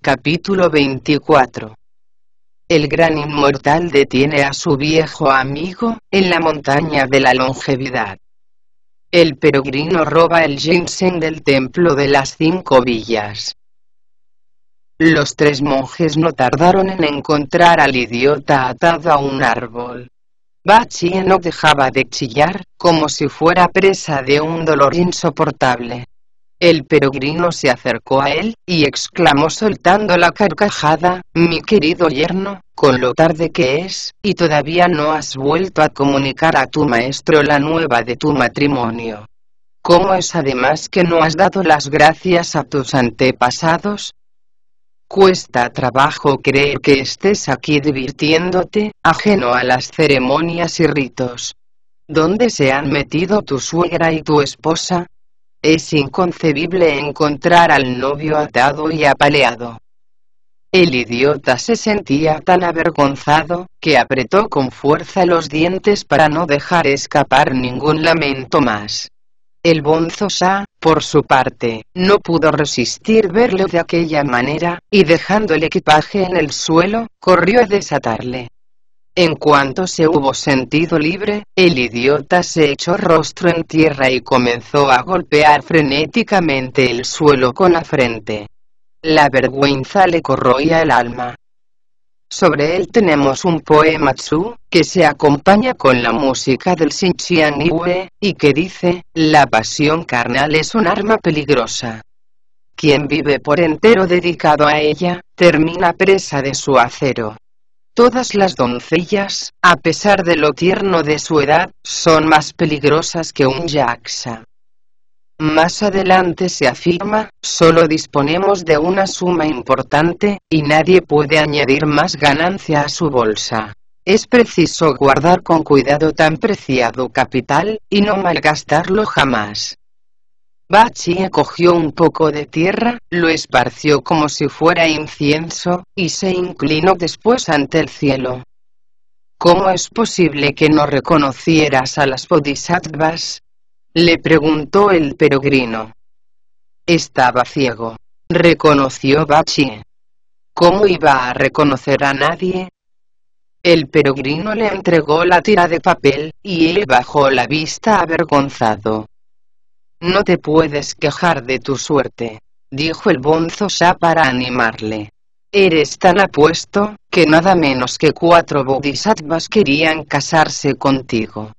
Capítulo 24. El gran inmortal detiene a su viejo amigo, en la montaña de la longevidad. El peregrino roba el ginseng del templo de las 5 villas. Los 3 monjes no tardaron en encontrar al idiota atado a un árbol. Bachie no dejaba de chillar, como si fuera presa de un dolor insoportable. El peregrino se acercó a él, y exclamó soltando la carcajada: «Mi querido yerno, con lo tarde que es, y todavía no has vuelto a comunicar a tu maestro la nueva de tu matrimonio. ¿Cómo es además que no has dado las gracias a tus antepasados? Cuesta trabajo creer que estés aquí divirtiéndote, ajeno a las ceremonias y ritos. ¿Dónde se han metido tu suegra y tu esposa? Es inconcebible encontrar al novio atado y apaleado». El idiota se sentía tan avergonzado, que apretó con fuerza los dientes para no dejar escapar ningún lamento más. El bonzo Sha, por su parte, no pudo resistir verlo de aquella manera, y dejando el equipaje en el suelo, corrió a desatarle. En cuanto se hubo sentido libre, el idiota se echó rostro en tierra y comenzó a golpear frenéticamente el suelo con la frente. La vergüenza le corroía el alma. Sobre él tenemos un poema tsu, que se acompaña con la música del Xinjiang Yue, y que dice: «La pasión carnal es un arma peligrosa. Quien vive por entero dedicado a ella, termina presa de su acero». Todas las doncellas, a pesar de lo tierno de su edad, son más peligrosas que un yaksa. Más adelante se afirma: «Solo disponemos de una suma importante, y nadie puede añadir más ganancia a su bolsa. Es preciso guardar con cuidado tan preciado capital, y no malgastarlo jamás». Bachie cogió un poco de tierra, lo esparció como si fuera incienso, y se inclinó después ante el cielo. «¿Cómo es posible que no reconocieras a las bodhisattvas?», le preguntó el peregrino. «Estaba ciego», reconoció Bachie. «¿Cómo iba a reconocer a nadie?». El peregrino le entregó la tira de papel, y él bajó la vista avergonzado. «No te puedes quejar de tu suerte», dijo el bonzo Sha para animarle. «Eres tan apuesto, que nada menos que 4 bodhisattvas querían casarse contigo».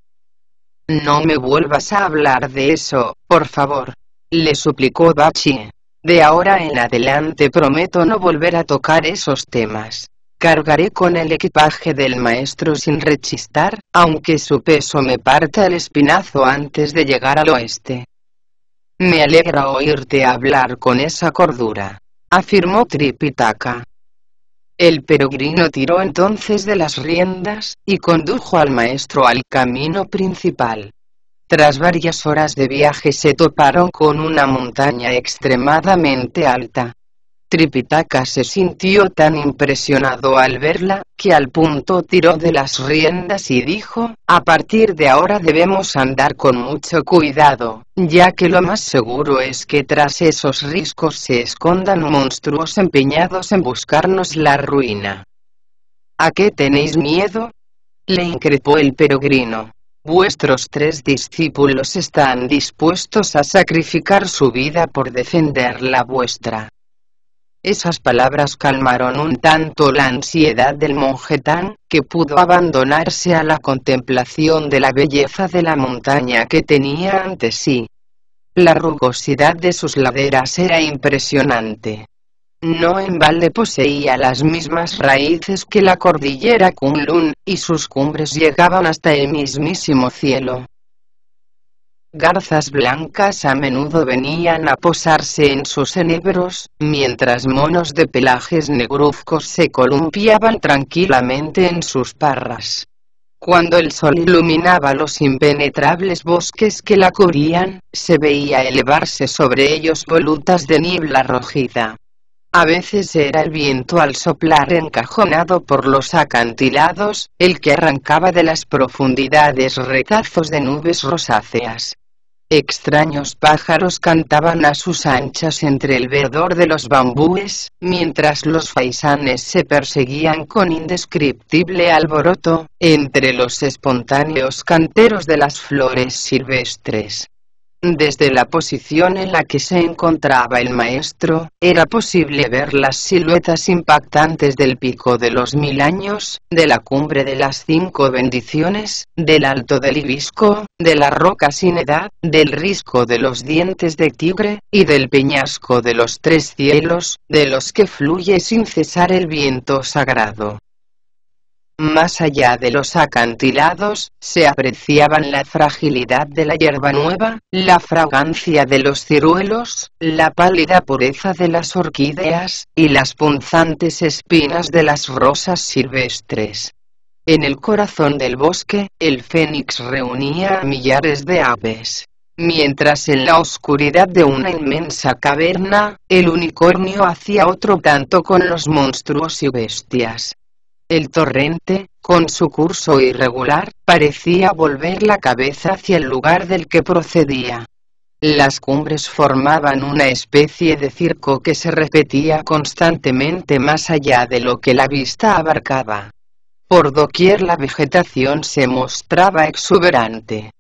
«No me vuelvas a hablar de eso, por favor», le suplicó Bachie. «De ahora en adelante prometo no volver a tocar esos temas. Cargaré con el equipaje del maestro sin rechistar, aunque su peso me parta el espinazo antes de llegar al oeste». «Me alegra oírte hablar con esa cordura», afirmó Tripitaka. El peregrino tiró entonces de las riendas, y condujo al maestro al camino principal. Tras varias horas de viaje se toparon con una montaña extremadamente alta. Tripitaka se sintió tan impresionado al verla, que al punto tiró de las riendas y dijo: «A partir de ahora debemos andar con mucho cuidado, ya que lo más seguro es que tras esos riscos se escondan monstruos empeñados en buscarnos la ruina». «¿A qué tenéis miedo?», le increpó el peregrino. «Vuestros 3 discípulos están dispuestos a sacrificar su vida por defender la vuestra». Esas palabras calmaron un tanto la ansiedad del monje Tan, que pudo abandonarse a la contemplación de la belleza de la montaña que tenía ante sí. La rugosidad de sus laderas era impresionante. No en balde poseía las mismas raíces que la cordillera Kunlun, y sus cumbres llegaban hasta el mismísimo cielo. Garzas blancas a menudo venían a posarse en sus enebros, mientras monos de pelajes negruzcos se columpiaban tranquilamente en sus parras. Cuando el sol iluminaba los impenetrables bosques que la cubrían, se veía elevarse sobre ellos volutas de niebla rojiza. A veces era el viento al soplar encajonado por los acantilados, el que arrancaba de las profundidades retazos de nubes rosáceas. Extraños pájaros cantaban a sus anchas entre el verdor de los bambúes, mientras los faisanes se perseguían con indescriptible alboroto, entre los espontáneos canteros de las flores silvestres. Desde la posición en la que se encontraba el maestro, era posible ver las siluetas impactantes del Pico de los 1000 Años, de la Cumbre de las 5 Bendiciones, del Alto del Hibisco, de la Roca sin Edad, del Risco de los Dientes de Tigre, y del Peñasco de los 3 Cielos, de los que fluye sin cesar el viento sagrado. Más allá de los acantilados, se apreciaban la fragilidad de la hierba nueva, la fragancia de los ciruelos, la pálida pureza de las orquídeas, y las punzantes espinas de las rosas silvestres. En el corazón del bosque, el fénix reunía a millares de aves. Mientras en la oscuridad de una inmensa caverna, el unicornio hacía otro tanto con los monstruos y bestias. El torrente, con su curso irregular, parecía volver la cabeza hacia el lugar del que procedía. Las cumbres formaban una especie de circo que se repetía constantemente más allá de lo que la vista abarcaba. Por doquier la vegetación se mostraba exuberante.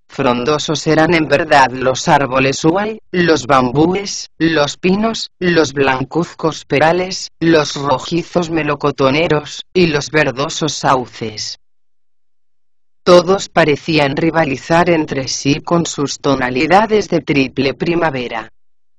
Frondosos eran en verdad los árboles huay, los bambúes, los pinos, los blancuzcos perales, los rojizos melocotoneros, y los verdosos sauces. Todos parecían rivalizar entre sí con sus tonalidades de triple primavera.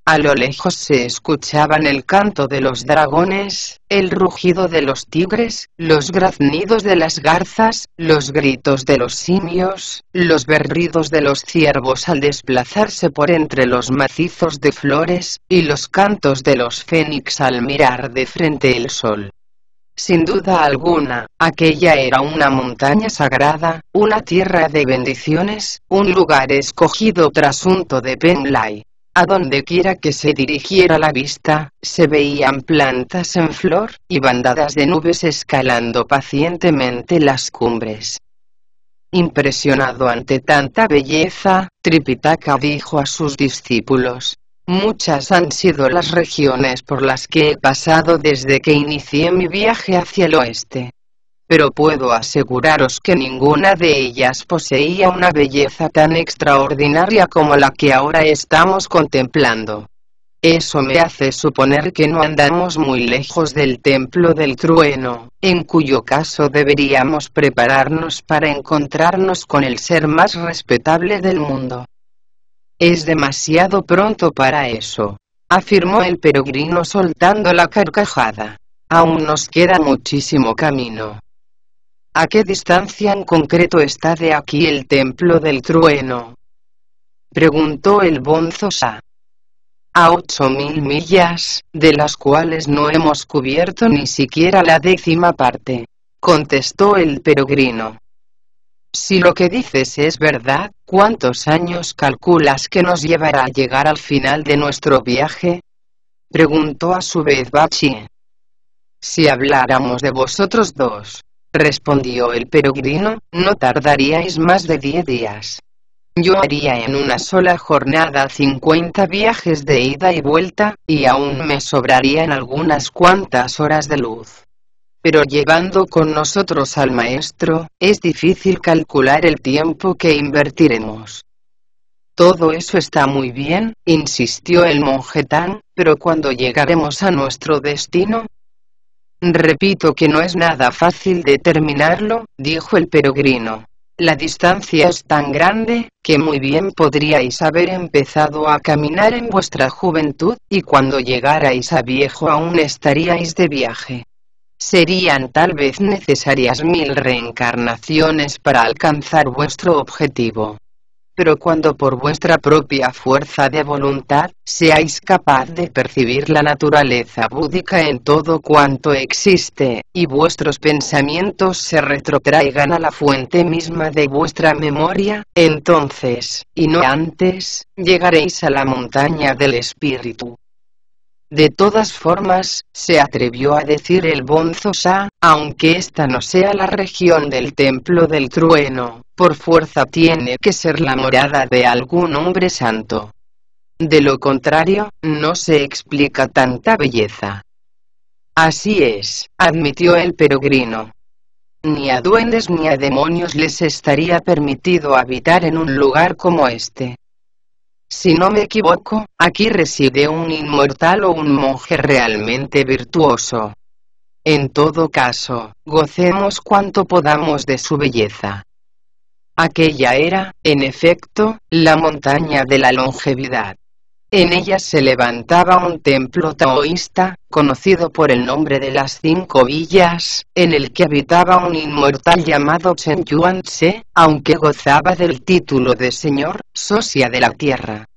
A lo lejos se escuchaban el canto de los dragones, el rugido de los tigres, los graznidos de las garzas, los gritos de los simios, los berridos de los ciervos al desplazarse por entre los macizos de flores, y los cantos de los fénix al mirar de frente el sol. Sin duda alguna, aquella era una montaña sagrada, una tierra de bendiciones, un lugar escogido trasunto de Penlay. A donde quiera que se dirigiera la vista, se veían plantas en flor, y bandadas de nubes escalando pacientemente las cumbres. Impresionado ante tanta belleza, Tripitaka dijo a sus discípulos: muchas han sido las regiones por las que he pasado desde que inicié mi viaje hacia el oeste. Pero puedo aseguraros que ninguna de ellas poseía una belleza tan extraordinaria como la que ahora estamos contemplando. Eso me hace suponer que no andamos muy lejos del Templo del Trueno, en cuyo caso deberíamos prepararnos para encontrarnos con el ser más respetable del mundo. Es demasiado pronto para eso, afirmó el peregrino soltando la carcajada. Aún nos queda muchísimo camino. ¿A qué distancia en concreto está de aquí el Templo del Trueno?, preguntó el bonzo Sa. A 8000 millas, de las cuales no hemos cubierto ni siquiera la 10ª parte, contestó el peregrino. Si lo que dices es verdad, ¿cuántos años calculas que nos llevará a llegar al final de nuestro viaje?, preguntó a su vez Bachie. Si habláramos de vosotros dos, respondió el peregrino, no tardaríais más de 10 días. Yo haría en una sola jornada 50 viajes de ida y vuelta, y aún me sobrarían algunas cuantas horas de luz. Pero llevando con nosotros al maestro, es difícil calcular el tiempo que invertiremos. Todo eso está muy bien, insistió el monje Tan, pero ¿cuándo llegaremos a nuestro destino? Repito que no es nada fácil determinarlo, dijo el peregrino. La distancia es tan grande, que muy bien podríais haber empezado a caminar en vuestra juventud, y cuando llegarais a viejo aún estaríais de viaje. Serían tal vez necesarias 1000 reencarnaciones para alcanzar vuestro objetivo. Pero cuando por vuestra propia fuerza de voluntad, seáis capaz de percibir la naturaleza búdica en todo cuanto existe, y vuestros pensamientos se retrotraigan a la fuente misma de vuestra memoria, entonces, y no antes, llegaréis a la montaña del espíritu. De todas formas, se atrevió a decir el Bonzo Sha, aunque esta no sea la región del Templo del Trueno, por fuerza tiene que ser la morada de algún hombre santo. De lo contrario, no se explica tanta belleza. Así es, admitió el peregrino. Ni a duendes ni a demonios les estaría permitido habitar en un lugar como este. Si no me equivoco, aquí reside un inmortal o un monje realmente virtuoso. En todo caso, gocemos cuanto podamos de su belleza. Aquella era, en efecto, la montaña de la longevidad. En ella se levantaba un templo taoísta, conocido por el nombre de las 5 villas, en el que habitaba un inmortal llamado Chen Yuan-tse, aunque gozaba del título de señor, socia de la tierra.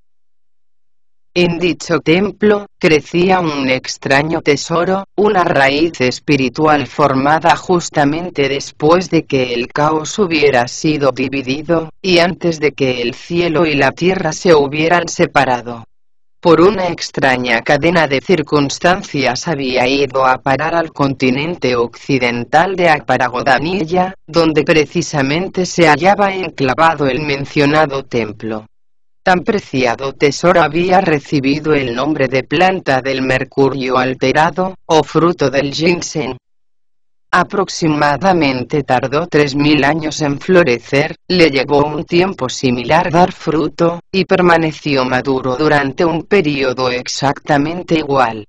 En dicho templo, crecía un extraño tesoro, una raíz espiritual formada justamente después de que el caos hubiera sido dividido, y antes de que el cielo y la tierra se hubieran separado. Por una extraña cadena de circunstancias había ido a parar al continente occidental de Aparagodanilla, donde precisamente se hallaba enclavado el mencionado templo. Tan preciado tesoro había recibido el nombre de planta del mercurio alterado, o fruto del ginseng. Aproximadamente tardó 3000 años en florecer, le llevó un tiempo similar dar fruto, y permaneció maduro durante un período exactamente igual.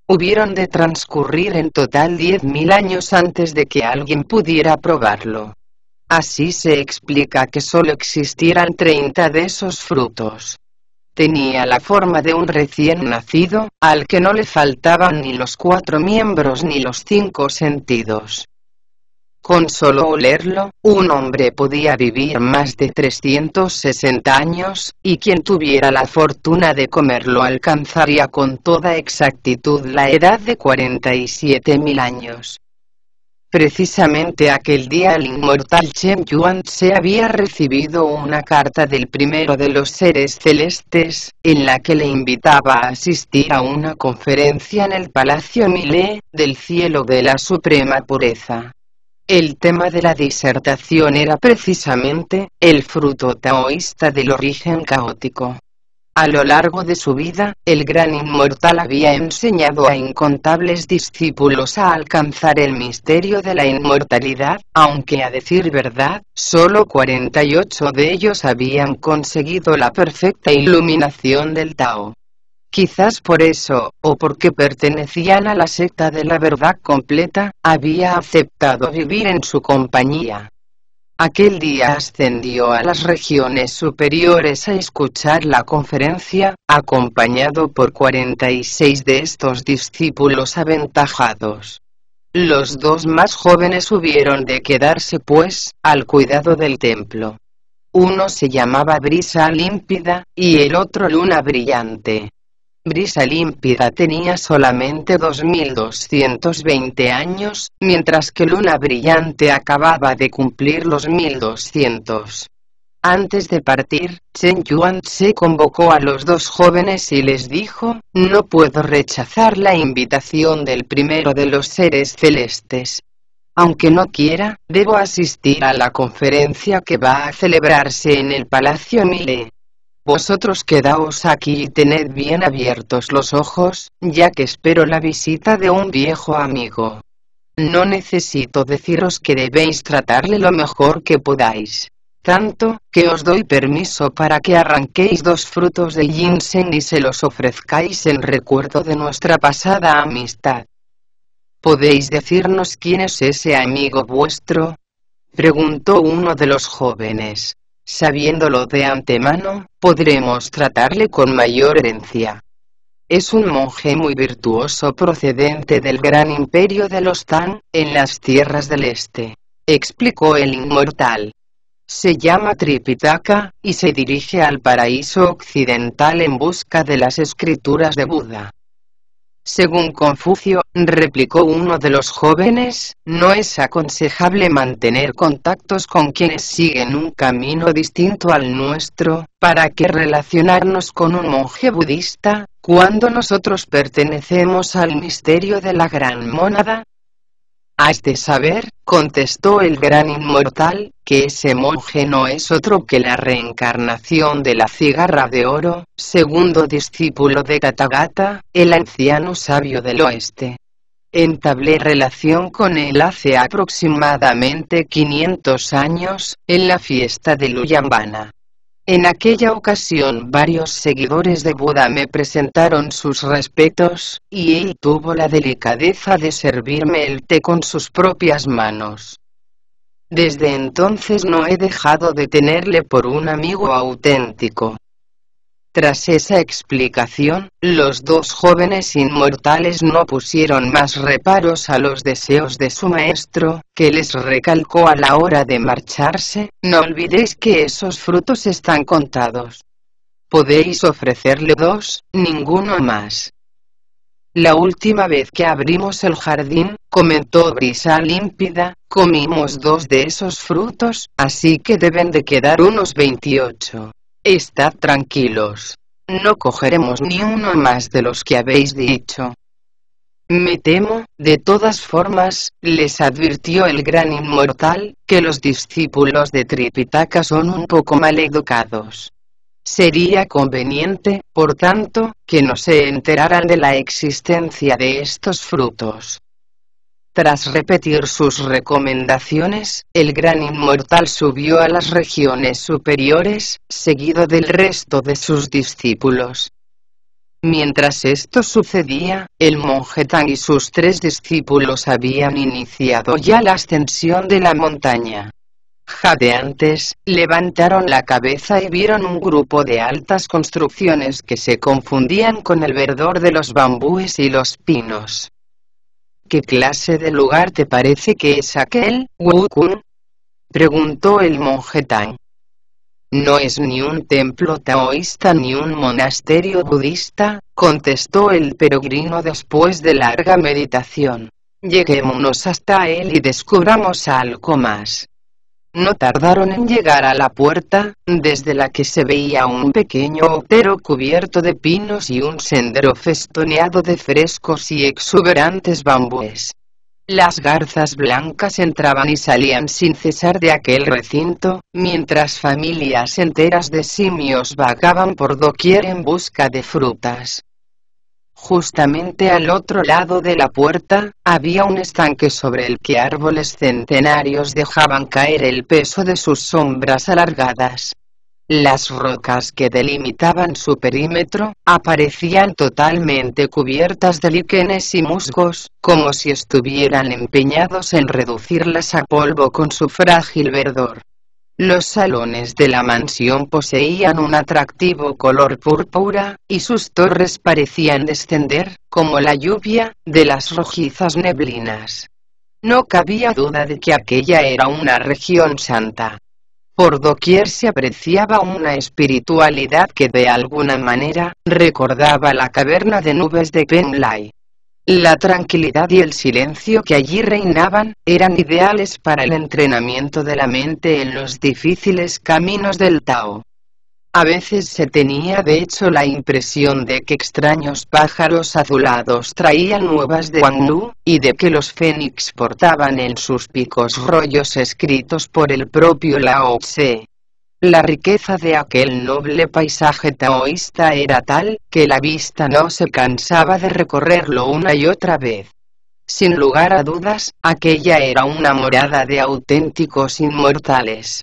Hubieron de transcurrir en total 10.000 años antes de que alguien pudiera probarlo. Así se explica que solo existieran 30 de esos frutos. Tenía la forma de un recién nacido, al que no le faltaban ni los 4 miembros ni los 5 sentidos. Con solo olerlo, un hombre podía vivir más de 360 años, y quien tuviera la fortuna de comerlo alcanzaría con toda exactitud la edad de 47.000 años. Precisamente aquel día el inmortal Chen Yuan-tse había recibido una carta del primero de los seres celestes, en la que le invitaba a asistir a una conferencia en el Palacio Milé, del cielo de la suprema pureza. El tema de la disertación era precisamente, el fruto taoísta del origen caótico. A lo largo de su vida, el gran inmortal había enseñado a incontables discípulos a alcanzar el misterio de la inmortalidad, aunque a decir verdad, solo 48 de ellos habían conseguido la perfecta iluminación del Tao. Quizás por eso, o porque pertenecían a la secta de la verdad completa, había aceptado vivir en su compañía. Aquel día ascendió a las regiones superiores a escuchar la conferencia, acompañado por 46 de estos discípulos aventajados. Los 2 más jóvenes hubieron de quedarse pues, al cuidado del templo. Uno se llamaba Brisa Límpida, y el otro Luna Brillante. Brisa Límpida tenía solamente 2220 años, mientras que Luna Brillante acababa de cumplir los 1200. Antes de partir, Chen Yuan-tse convocó a los 2 jóvenes y les dijo: «No puedo rechazar la invitación del primero de los seres celestes. Aunque no quiera, debo asistir a la conferencia que va a celebrarse en el Palacio Milé. Vosotros quedaos aquí y tened bien abiertos los ojos, ya que espero la visita de un viejo amigo. No necesito deciros que debéis tratarle lo mejor que podáis. Tanto, que os doy permiso para que arranquéis 2 frutos de ginseng y se los ofrezcáis en recuerdo de nuestra pasada amistad». «¿Podéis decirnos quién es ese amigo vuestro?», preguntó uno de los jóvenes. «Sabiéndolo de antemano, podremos tratarle con mayor herencia. Es un monje muy virtuoso procedente del gran imperio de los Tang, en las tierras del este», explicó el inmortal. «Se llama Tripitaka, y se dirige al paraíso occidental en busca de las escrituras de Buda». «Según Confucio», replicó uno de los jóvenes, «no es aconsejable mantener contactos con quienes siguen un camino distinto al nuestro. ¿Para qué relacionarnos con un monje budista, cuando nosotros pertenecemos al misterio de la gran mónada? Has de saber, contestó el gran inmortal, que ese monje no es otro que la reencarnación de la cigarra de oro, segundo discípulo de Tathagata, el anciano sabio del oeste. Entablé relación con él hace aproximadamente 500 años, en la fiesta de Luyambana. En aquella ocasión varios seguidores de Buda me presentaron sus respetos, y él tuvo la delicadeza de servirme el té con sus propias manos. Desde entonces no he dejado de tenerle por un amigo auténtico. Tras esa explicación, los dos jóvenes inmortales no pusieron más reparos a los deseos de su maestro, que les recalcó a la hora de marcharse: no olvidéis que esos frutos están contados. Podéis ofrecerle 2, ninguno más. La última vez que abrimos el jardín, comentó Brisa límpida, comimos 2 de esos frutos, así que deben de quedar unos 28. Estad tranquilos. No cogeremos ni uno más de los que habéis dicho. Me temo, de todas formas, les advirtió el gran inmortal, que los discípulos de Tripitaka son un poco maleducados. Sería conveniente, por tanto, que no se enteraran de la existencia de estos frutos. Tras repetir sus recomendaciones, el gran inmortal subió a las regiones superiores, seguido del resto de sus discípulos. Mientras esto sucedía, el monje Tang y sus 3 discípulos habían iniciado ya la ascensión de la montaña. Jadeantes, levantaron la cabeza y vieron un grupo de altas construcciones que se confundían con el verdor de los bambúes y los pinos. ¿Qué clase de lugar te parece que es aquel, Wu-kun?, preguntó el monje Tang. No es ni un templo taoísta ni un monasterio budista, contestó el peregrino después de larga meditación. Lleguémonos hasta él y descubramos algo más. No tardaron en llegar a la puerta, desde la que se veía un pequeño otero cubierto de pinos y un sendero festoneado de frescos y exuberantes bambúes. Las garzas blancas entraban y salían sin cesar de aquel recinto, mientras familias enteras de simios vagaban por doquier en busca de frutas. Justamente al otro lado de la puerta, había un estanque sobre el que árboles centenarios dejaban caer el peso de sus sombras alargadas. Las rocas que delimitaban su perímetro, aparecían totalmente cubiertas de líquenes y musgos, como si estuvieran empeñados en reducirlas a polvo con su frágil verdor. Los salones de la mansión poseían un atractivo color púrpura, y sus torres parecían descender, como la lluvia, de las rojizas neblinas. No cabía duda de que aquella era una región santa. Por doquier se apreciaba una espiritualidad que de alguna manera, recordaba la caverna de nubes de Penlai. La tranquilidad y el silencio que allí reinaban, eran ideales para el entrenamiento de la mente en los difíciles caminos del Tao. A veces se tenía de hecho la impresión de que extraños pájaros azulados traían nuevas de Guanglu, y de que los fénix portaban en sus picos rollos escritos por el propio Lao Tse. La riqueza de aquel noble paisaje taoísta era tal, que la vista no se cansaba de recorrerlo una y otra vez. Sin lugar a dudas, aquella era una morada de auténticos inmortales.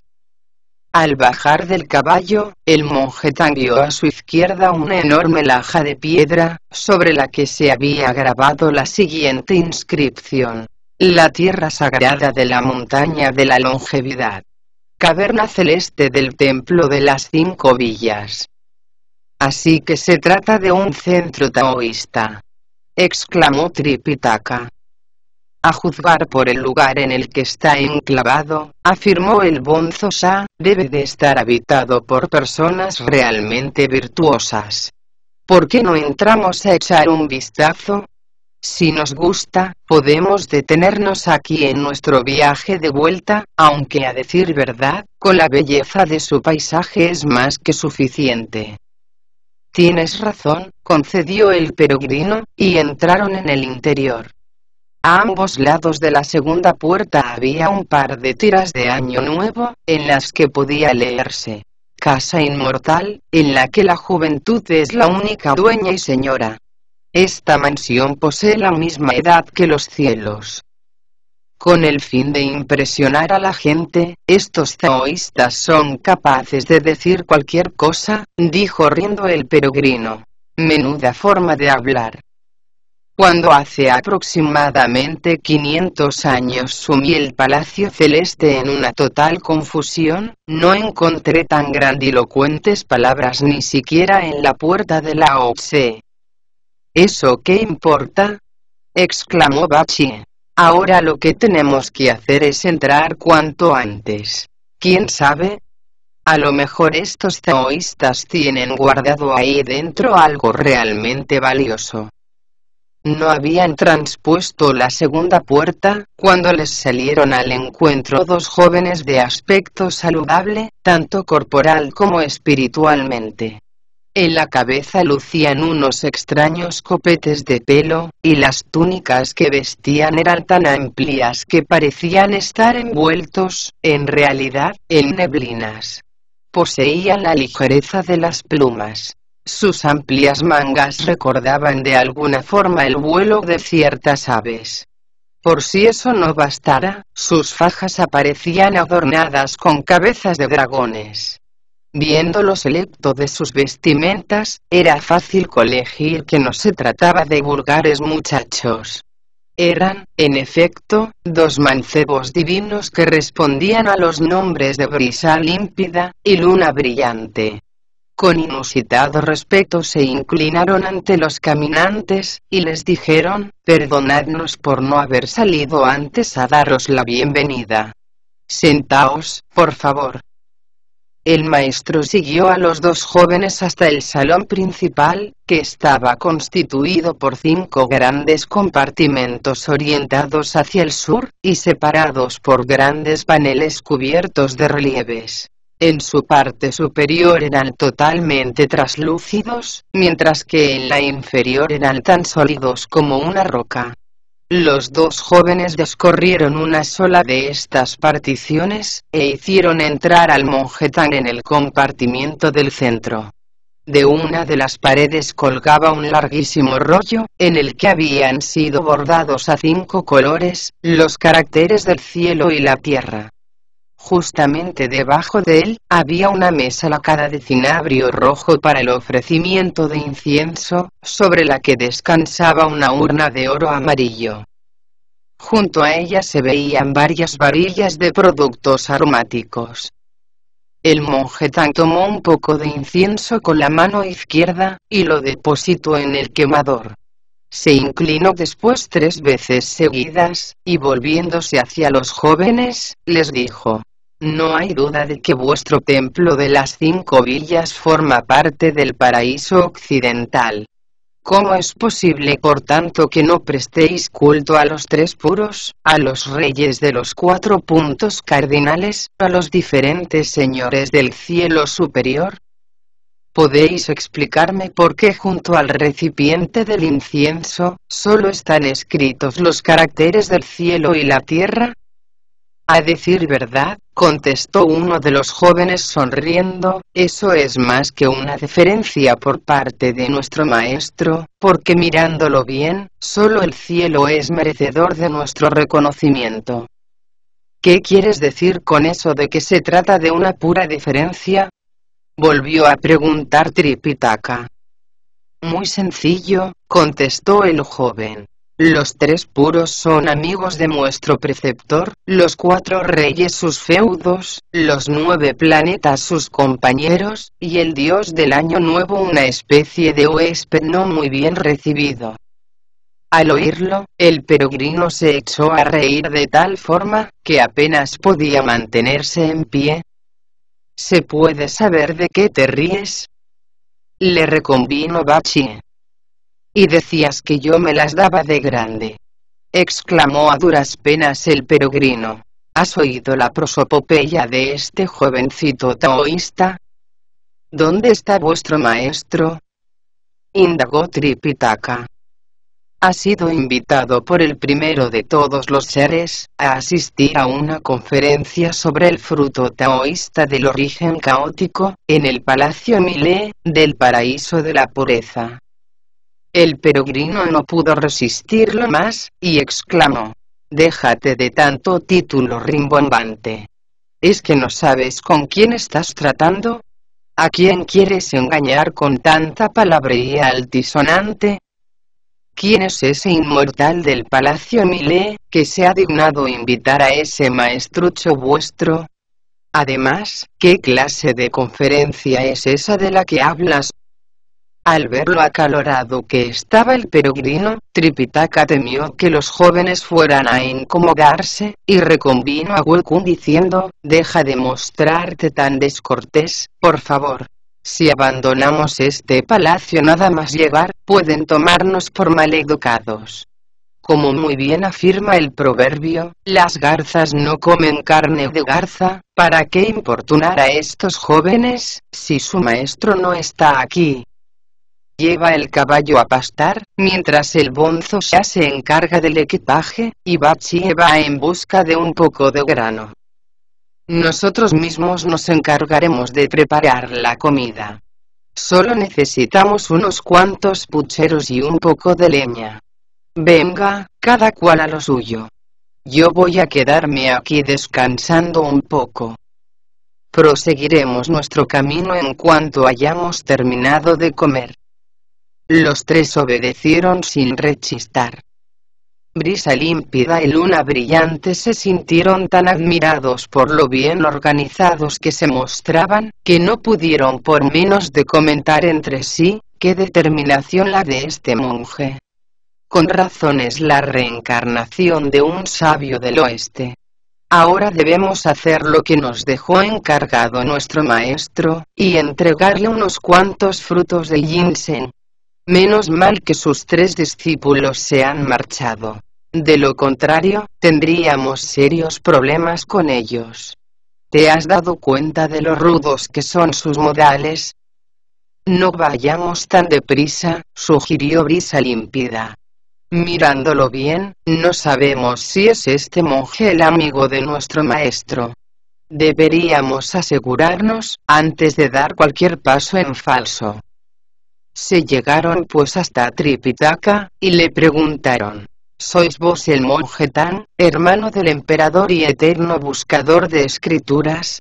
Al bajar del caballo, el monje Tang vio a su izquierda una enorme laja de piedra, sobre la que se había grabado la siguiente inscripción: la tierra sagrada de la montaña de la longevidad. Caverna celeste del templo de las 5 villas. Así que se trata de un centro taoísta, exclamó Tripitaka. A juzgar por el lugar en el que está enclavado, afirmó el Bonzo Sa, debe de estar habitado por personas realmente virtuosas. ¿Por qué no entramos a echar un vistazo? Si nos gusta, podemos detenernos aquí en nuestro viaje de vuelta, aunque a decir verdad, con la belleza de su paisaje es más que suficiente. Tienes razón, concedió el peregrino, y entraron en el interior. A ambos lados de la segunda puerta había un par de tiras de Año Nuevo, en las que podía leerse: Casa inmortal, en la que la juventud es la única dueña y señora. Esta mansión posee la misma edad que los cielos. Con el fin de impresionar a la gente, estos taoístas son capaces de decir cualquier cosa, dijo riendo el peregrino. Menuda forma de hablar. Cuando hace aproximadamente 500 años sumí el Palacio Celeste en una total confusión, no encontré tan grandilocuentes palabras ni siquiera en la puerta de Lao Tse. ¿Eso qué importa?, exclamó Bachie. Ahora lo que tenemos que hacer es entrar cuanto antes. ¿Quién sabe? A lo mejor estos taoístas tienen guardado ahí dentro algo realmente valioso. No habían transpuesto la segunda puerta, cuando les salieron al encuentro dos jóvenes de aspecto saludable, tanto corporal como espiritualmente. En la cabeza lucían unos extraños copetes de pelo, y las túnicas que vestían eran tan amplias que parecían estar envueltos, en realidad, en neblinas. Poseían la ligereza de las plumas. Sus amplias mangas recordaban de alguna forma el vuelo de ciertas aves. Por si eso no bastara, sus fajas aparecían adornadas con cabezas de dragones. Viendo lo selecto de sus vestimentas, era fácil colegir que no se trataba de vulgares muchachos. Eran, en efecto, dos mancebos divinos que respondían a los nombres de Brisa límpida y Luna brillante. Con inusitado respeto se inclinaron ante los caminantes, y les dijeron: «Perdonadnos por no haber salido antes a daros la bienvenida. Sentaos, por favor». El maestro siguió a los dos jóvenes hasta el salón principal, que estaba constituido por 5 grandes compartimentos orientados hacia el sur, y separados por grandes paneles cubiertos de relieves. En su parte superior eran totalmente traslúcidos, mientras que en la inferior eran tan sólidos como una roca. Los dos jóvenes descorrieron una sola de estas particiones, e hicieron entrar al monje Tang en el compartimiento del centro. De una de las paredes colgaba un larguísimo rollo, en el que habían sido bordados a 5 colores, los caracteres del cielo y la tierra. Justamente debajo de él, había una mesa lacada de cinabrio rojo para el ofrecimiento de incienso, sobre la que descansaba una urna de oro amarillo. Junto a ella se veían varias varillas de productos aromáticos. El monje Tang tomó un poco de incienso con la mano izquierda, y lo depositó en el quemador. Se inclinó después 3 veces seguidas, y volviéndose hacia los jóvenes, les dijo: «No hay duda de que vuestro templo de las 5 villas forma parte del paraíso occidental. ¿Cómo es posible por tanto que no prestéis culto a los 3 puros, a los reyes de los 4 puntos cardinales, a los diferentes señores del cielo superior? ¿Podéis explicarme por qué junto al recipiente del incienso, solo están escritos los caracteres del cielo y la tierra?» «A decir verdad», contestó uno de los jóvenes sonriendo, «eso es más que una deferencia por parte de nuestro maestro, porque mirándolo bien, solo el cielo es merecedor de nuestro reconocimiento». «¿Qué quieres decir con eso de que se trata de una pura deferencia?», volvió a preguntar Tripitaka. «Muy sencillo», contestó el joven. «Los 3 puros son amigos de nuestro preceptor, los 4 reyes sus feudos, los 9 planetas sus compañeros, y el dios del año nuevo una especie de huésped no muy bien recibido». Al oírlo, el peregrino se echó a reír de tal forma, que apenas podía mantenerse en pie. «¿Se puede saber de qué te ríes?», le reconvino Bachie. «Y decías que yo me las daba de grande», exclamó a duras penas el peregrino. «¿Has oído la prosopopeya de este jovencito taoísta? ¿Dónde está vuestro maestro?». indagó Tripitaka. Ha sido invitado por el primero de todos los seres, a asistir a una conferencia sobre el fruto taoísta del origen caótico, en el Palacio Milé, del paraíso de la pureza. El peregrino no pudo resistirlo más, y exclamó: «Déjate de tanto título rimbombante. ¿Es que no sabes con quién estás tratando? ¿A quién quieres engañar con tanta palabrería altisonante? ¿Quién es ese inmortal del Palacio Milé, que se ha dignado invitar a ese maestrucho vuestro? Además, ¿qué clase de conferencia es esa de la que hablas?» Al ver lo acalorado que estaba el peregrino, Tripitaka temió que los jóvenes fueran a incomodarse, y reconvino a Wukong diciendo: «Deja de mostrarte tan descortés, por favor. Si abandonamos este palacio nada más llegar, pueden tomarnos por maleducados. Como muy bien afirma el proverbio, las garzas no comen carne de garza. ¿Para qué importunar a estos jóvenes, si su maestro no está aquí? Lleva el caballo a pastar, mientras el bonzo ya se encarga del equipaje, y Bachie va en busca de un poco de grano. Nosotros mismos nos encargaremos de preparar la comida. Solo necesitamos unos cuantos pucheros y un poco de leña. Venga, cada cual a lo suyo. Yo voy a quedarme aquí descansando un poco. Proseguiremos nuestro camino en cuanto hayamos terminado de comer». Los tres obedecieron sin rechistar. Brisa límpida y luna brillante se sintieron tan admirados por lo bien organizados que se mostraban, que no pudieron por menos de comentar entre sí: «Qué determinación la de este monje. Con razón es la reencarnación de un sabio del oeste. Ahora debemos hacer lo que nos dejó encargado nuestro maestro, y entregarle unos cuantos frutos de ginseng. Menos mal que sus 3 discípulos se han marchado. De lo contrario, tendríamos serios problemas con ellos. ¿Te has dado cuenta de lo rudos que son sus modales?» «No vayamos tan deprisa», sugirió Brisa límpida. «Mirándolo bien, no sabemos si es este monje el amigo de nuestro maestro. Deberíamos asegurarnos, antes de dar cualquier paso en falso». Se llegaron pues hasta Tripitaka, y le preguntaron: «¿Sois vos el monje Tan, hermano del emperador y eterno buscador de escrituras?»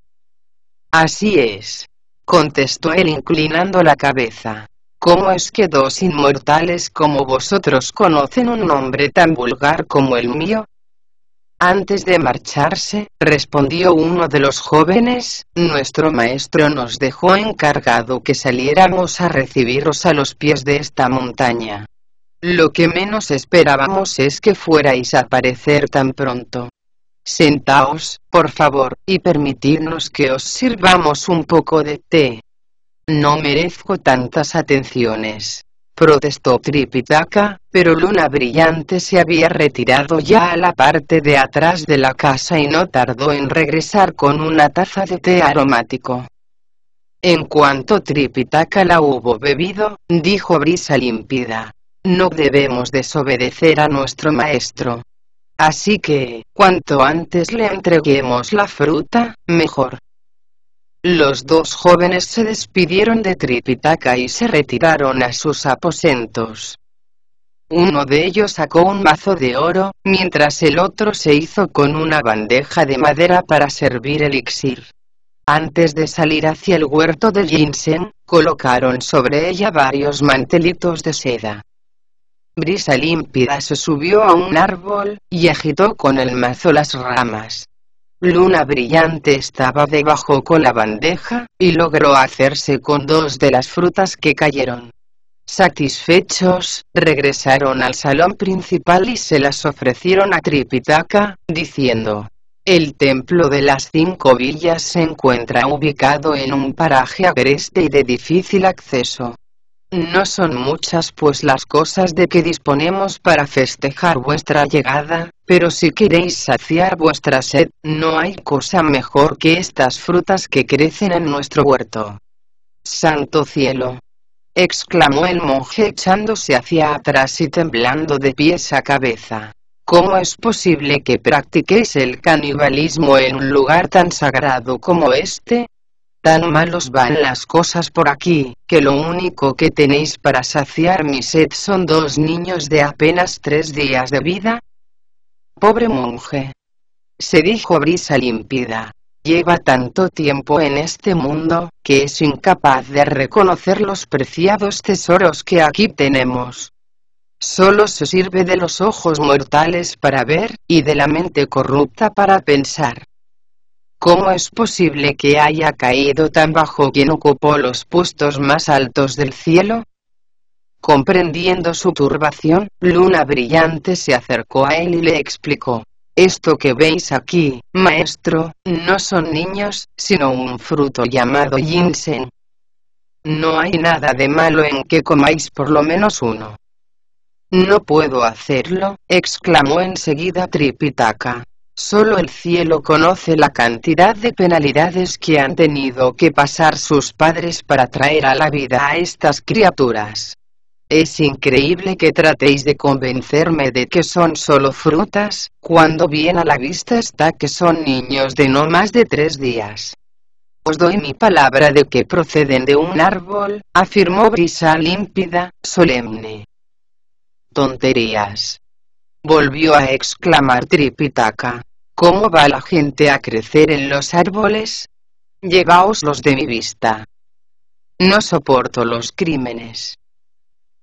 «Así es», contestó él inclinando la cabeza. «¿Cómo es que 2 inmortales como vosotros conocen un nombre tan vulgar como el mío?» Antes de marcharse, respondió uno de los jóvenes, «Nuestro maestro nos dejó encargado que saliéramos a recibiros a los pies de esta montaña. Lo que menos esperábamos es que fuerais a aparecer tan pronto. Sentaos, por favor, y permitidnos que os sirvamos un poco de té». «No merezco tantas atenciones», protestó Tripitaka, pero Luna Brillante se había retirado ya a la parte de atrás de la casa y no tardó en regresar con una taza de té aromático. En cuanto Tripitaka la hubo bebido, dijo Brisa límpida: «No debemos desobedecer a nuestro maestro. Así que, cuanto antes le entreguemos la fruta, mejor». Los 2 jóvenes se despidieron de Tripitaka y se retiraron a sus aposentos. Uno de ellos sacó un mazo de oro, mientras el otro se hizo con una bandeja de madera para servir elixir. Antes de salir hacia el huerto de ginseng, colocaron sobre ella varios mantelitos de seda. Brisa límpida se subió a un árbol, y agitó con el mazo las ramas. Luna Brillante estaba debajo con la bandeja, y logró hacerse con 2 de las frutas que cayeron. Satisfechos, regresaron al salón principal y se las ofrecieron a Tripitaka, diciendo: «El templo de las 5 villas se encuentra ubicado en un paraje agreste y de difícil acceso. No son muchas pues las cosas de que disponemos para festejar vuestra llegada, pero si queréis saciar vuestra sed, no hay cosa mejor que estas frutas que crecen en nuestro huerto». «Santo cielo», exclamó el monje echándose hacia atrás y temblando de pies a cabeza. ¿Cómo es posible que practiquéis el canibalismo en un lugar tan sagrado como este? Tan malos van las cosas por aquí, que lo único que tenéis para saciar mi sed son 2 niños de apenas 3 días de vida. Pobre monje, se dijo Brisa límpida. Lleva tanto tiempo en este mundo, que es incapaz de reconocer los preciados tesoros que aquí tenemos. Solo se sirve de los ojos mortales para ver, y de la mente corrupta para pensar. ¿Cómo es posible que haya caído tan bajo quien ocupó los puestos más altos del cielo? Comprendiendo su turbación, Luna Brillante se acercó a él y le explicó. Esto que veis aquí, maestro, no son niños, sino un fruto llamado ginseng. No hay nada de malo en que comáis por lo menos uno. No puedo hacerlo, exclamó enseguida Tripitaka. Solo el cielo conoce la cantidad de penalidades que han tenido que pasar sus padres para traer a la vida a estas criaturas. Es increíble que tratéis de convencerme de que son solo frutas, cuando bien a la vista está que son niños de no más de 3 días. Os doy mi palabra de que proceden de un árbol, afirmó Brisa límpida, solemne. Tonterías. Volvió a exclamar Tripitaka. ¿Cómo va la gente a crecer en los árboles? Llevaoslos de mi vista. No soporto los crímenes.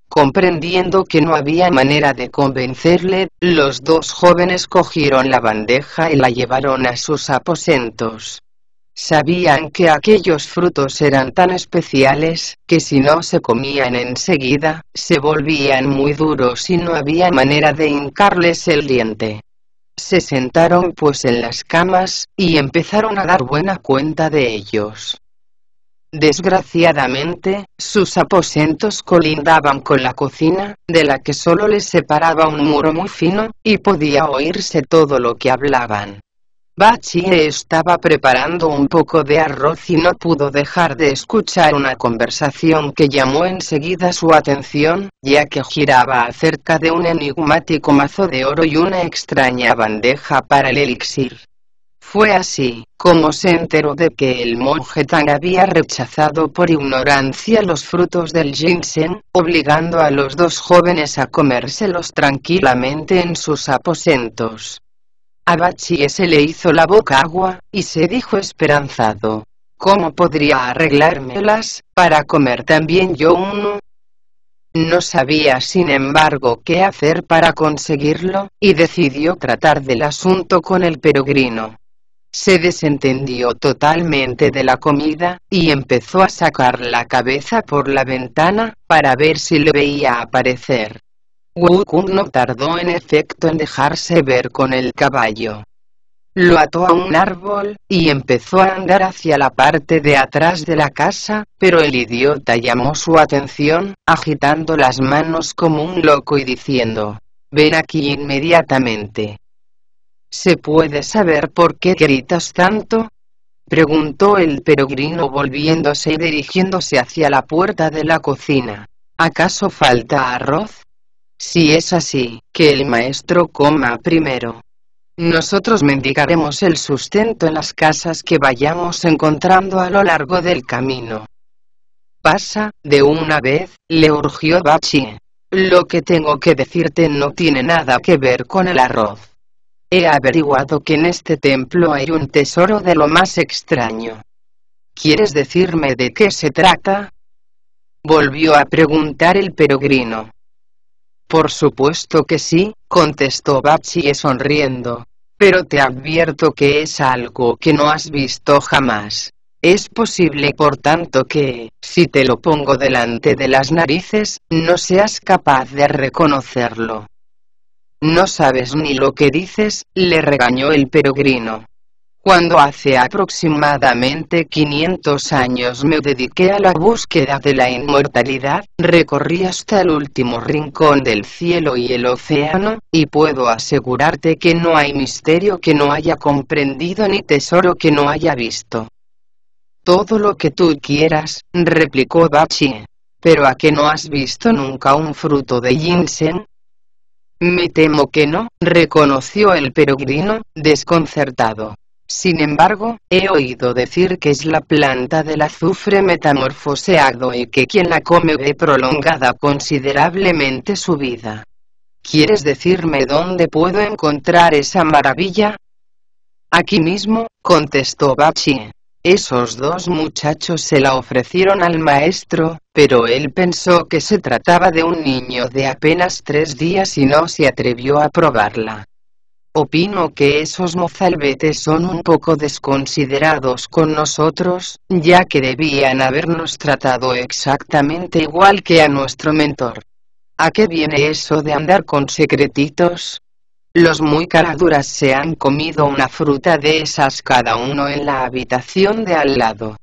Comprendiendo que no había manera de convencerle, los 2 jóvenes cogieron la bandeja y la llevaron a sus aposentos. Sabían que aquellos frutos eran tan especiales, que si no se comían enseguida, se volvían muy duros y no había manera de hincarles el diente. Se sentaron pues en las camas, y empezaron a dar buena cuenta de ellos. Desgraciadamente, sus aposentos colindaban con la cocina, de la que solo les separaba un muro muy fino, y podía oírse todo lo que hablaban. Bachie estaba preparando un poco de arroz y no pudo dejar de escuchar una conversación que llamó enseguida su atención, ya que giraba acerca de un enigmático mazo de oro y una extraña bandeja para el elixir. Fue así como se enteró de que el monje Tang había rechazado por ignorancia los frutos del ginseng, obligando a los 2 jóvenes a comérselos tranquilamente en sus aposentos. A Bachie se le hizo la boca agua, y se dijo esperanzado. ¿Cómo podría arreglármelas, para comer también yo uno? No sabía sin embargo qué hacer para conseguirlo, y decidió tratar del asunto con el peregrino. Se desentendió totalmente de la comida, y empezó a sacar la cabeza por la ventana, para ver si le veía aparecer. Wukong no tardó en efecto en dejarse ver con el caballo. Lo ató a un árbol, y empezó a andar hacia la parte de atrás de la casa, pero el idiota llamó su atención, agitando las manos como un loco y diciendo, «Ven aquí inmediatamente». «¿Se puede saber por qué gritas tanto?», preguntó el peregrino volviéndose y dirigiéndose hacia la puerta de la cocina. «¿Acaso falta arroz? Si es así, que el maestro coma primero. Nosotros mendigaremos el sustento en las casas que vayamos encontrando a lo largo del camino». «Pasa, de una vez», le urgió Bachie. «Lo que tengo que decirte no tiene nada que ver con el arroz. He averiguado que en este templo hay un tesoro de lo más extraño. ¿Quieres decirme de qué se trata?», volvió a preguntar el peregrino. «Por supuesto que sí», contestó Bachie sonriendo. «Pero te advierto que es algo que no has visto jamás. Es posible por tanto que, si te lo pongo delante de las narices, no seas capaz de reconocerlo». «No sabes ni lo que dices», le regañó el peregrino. «Cuando hace aproximadamente 500 años me dediqué a la búsqueda de la inmortalidad, recorrí hasta el último rincón del cielo y el océano, y puedo asegurarte que no hay misterio que no haya comprendido ni tesoro que no haya visto». «Todo lo que tú quieras», replicó Bachie. ¿Pero a que no has visto nunca un fruto de ginseng? Me temo que no, reconoció el peregrino, desconcertado. Sin embargo, he oído decir que es la planta del azufre metamorfoseado y que quien la come ve prolongada considerablemente su vida. ¿Quieres decirme dónde puedo encontrar esa maravilla? Aquí mismo, contestó Bachie. Esos dos muchachos se la ofrecieron al maestro, pero él pensó que se trataba de un niño de apenas 3 días y no se atrevió a probarla. Opino que esos mozalbetes son un poco desconsiderados con nosotros, ya que debían habernos tratado exactamente igual que a nuestro mentor. ¿A qué viene eso de andar con secretitos? Los muy caraduras se han comido una fruta de esas cada uno en la habitación de al lado.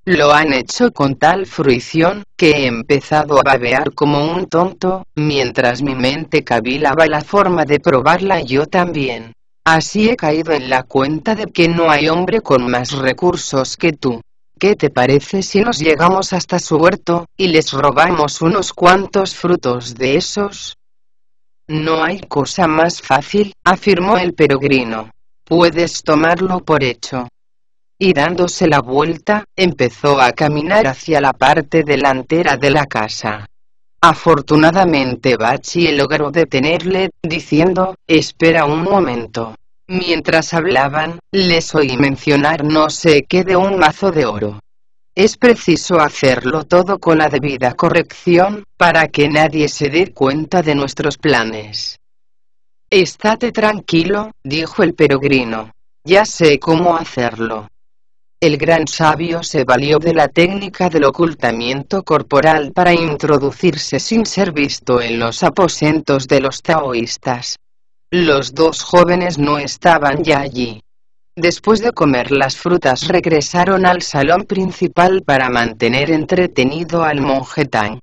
Lo han hecho con tal fruición, que he empezado a babear como un tonto, mientras mi mente cavilaba la forma de probarla yo también. Así he caído en la cuenta de que no hay hombre con más recursos que tú. ¿Qué te parece si nos llegamos hasta su huerto, y les robamos unos cuantos frutos de esos? No hay cosa más fácil, afirmó el peregrino. Puedes tomarlo por hecho. Y dándose la vuelta, empezó a caminar hacia la parte delantera de la casa. Afortunadamente Bachie logró detenerle, diciendo, espera un momento. Mientras hablaban, les oí mencionar no sé qué de un mazo de oro. Es preciso hacerlo todo con la debida corrección, para que nadie se dé cuenta de nuestros planes. Estate tranquilo, dijo el peregrino. Ya sé cómo hacerlo. El gran sabio se valió de la técnica del ocultamiento corporal para introducirse sin ser visto en los aposentos de los taoístas. Los dos jóvenes no estaban ya allí. Después de comer las frutas regresaron al salón principal para mantener entretenido al monje Tang.